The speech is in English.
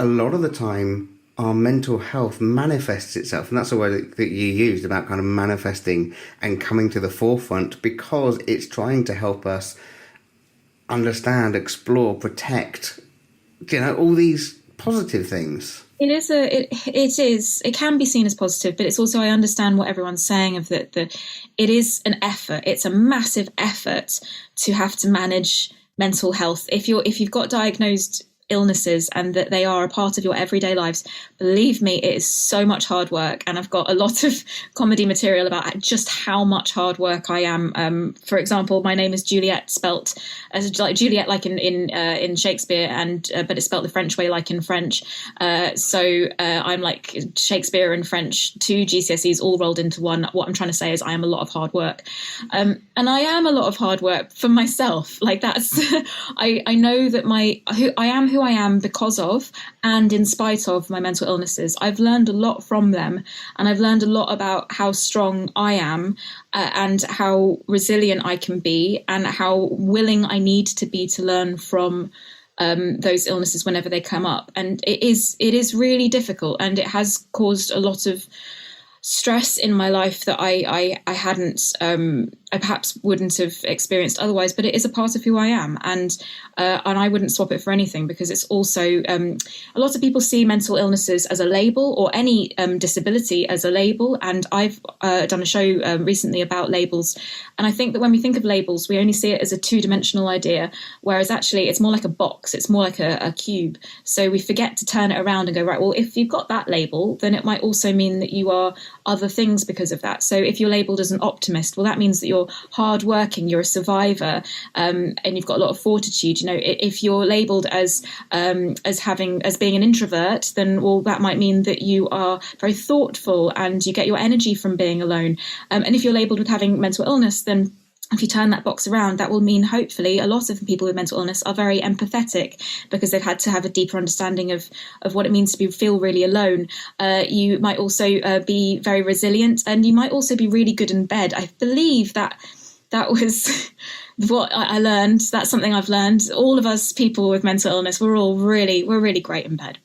a lot of the time our mental health manifests itself, and that's the word that you used about kind of manifesting and coming to the forefront, because it's trying to help us understand, explore, protect, all these positive things. It can be seen as positive, but it's also, I understand what everyone's saying of that it is an effort. It's a massive effort to have to manage mental health. If you've got diagnosed illnesses and that they are a part of your everyday lives, believe me, it is so much hard work. And I've got a lot of comedy material about just how much hard work I am. For example, my name is Juliette, spelt as like Juliet, like in Shakespeare, and but it's spelt the French way, like in French. So I'm like Shakespeare and French, 2 GCSEs all rolled into one. What I'm trying to say is I am a lot of hard work, and I am a lot of hard work for myself. Like that's I know that I am who I am because of and in spite of my mental illnesses. I've learned a lot from them, and I've learned a lot about how strong I am and how resilient I can be, and how willing I need to be to learn from those illnesses whenever they come up. And it is really difficult, and it has caused a lot of stress in my life that I hadn't I perhaps wouldn't have experienced otherwise, but it is a part of who I am, and I wouldn't swap it for anything, because it's also a lot of people see mental illnesses as a label, or any disability as a label, and I've done a show recently about labels, and I think that when we think of labels, we only see it as a 2-dimensional idea, whereas actually it's more like a box, it's more like a cube. So we forget to turn it around and go, right, well, if you've got that label, then it might also mean that you are other things because of that. So if you're labelled as an optimist, well, that means that you're hardworking, you're a survivor, and you've got a lot of fortitude. If you're labelled as being an introvert, then well, that might mean that you are very thoughtful and you get your energy from being alone. And if you're labelled with having mental illness, then if you turn that box around, that will mean hopefully a lot of people with mental illness are very empathetic, because they've had to have a deeper understanding of what it means to feel really alone. You might also be very resilient, and you might also be really good in bed. I believe that was what I learned. That's something I've learned. All of us people with mental illness, we're really great in bed.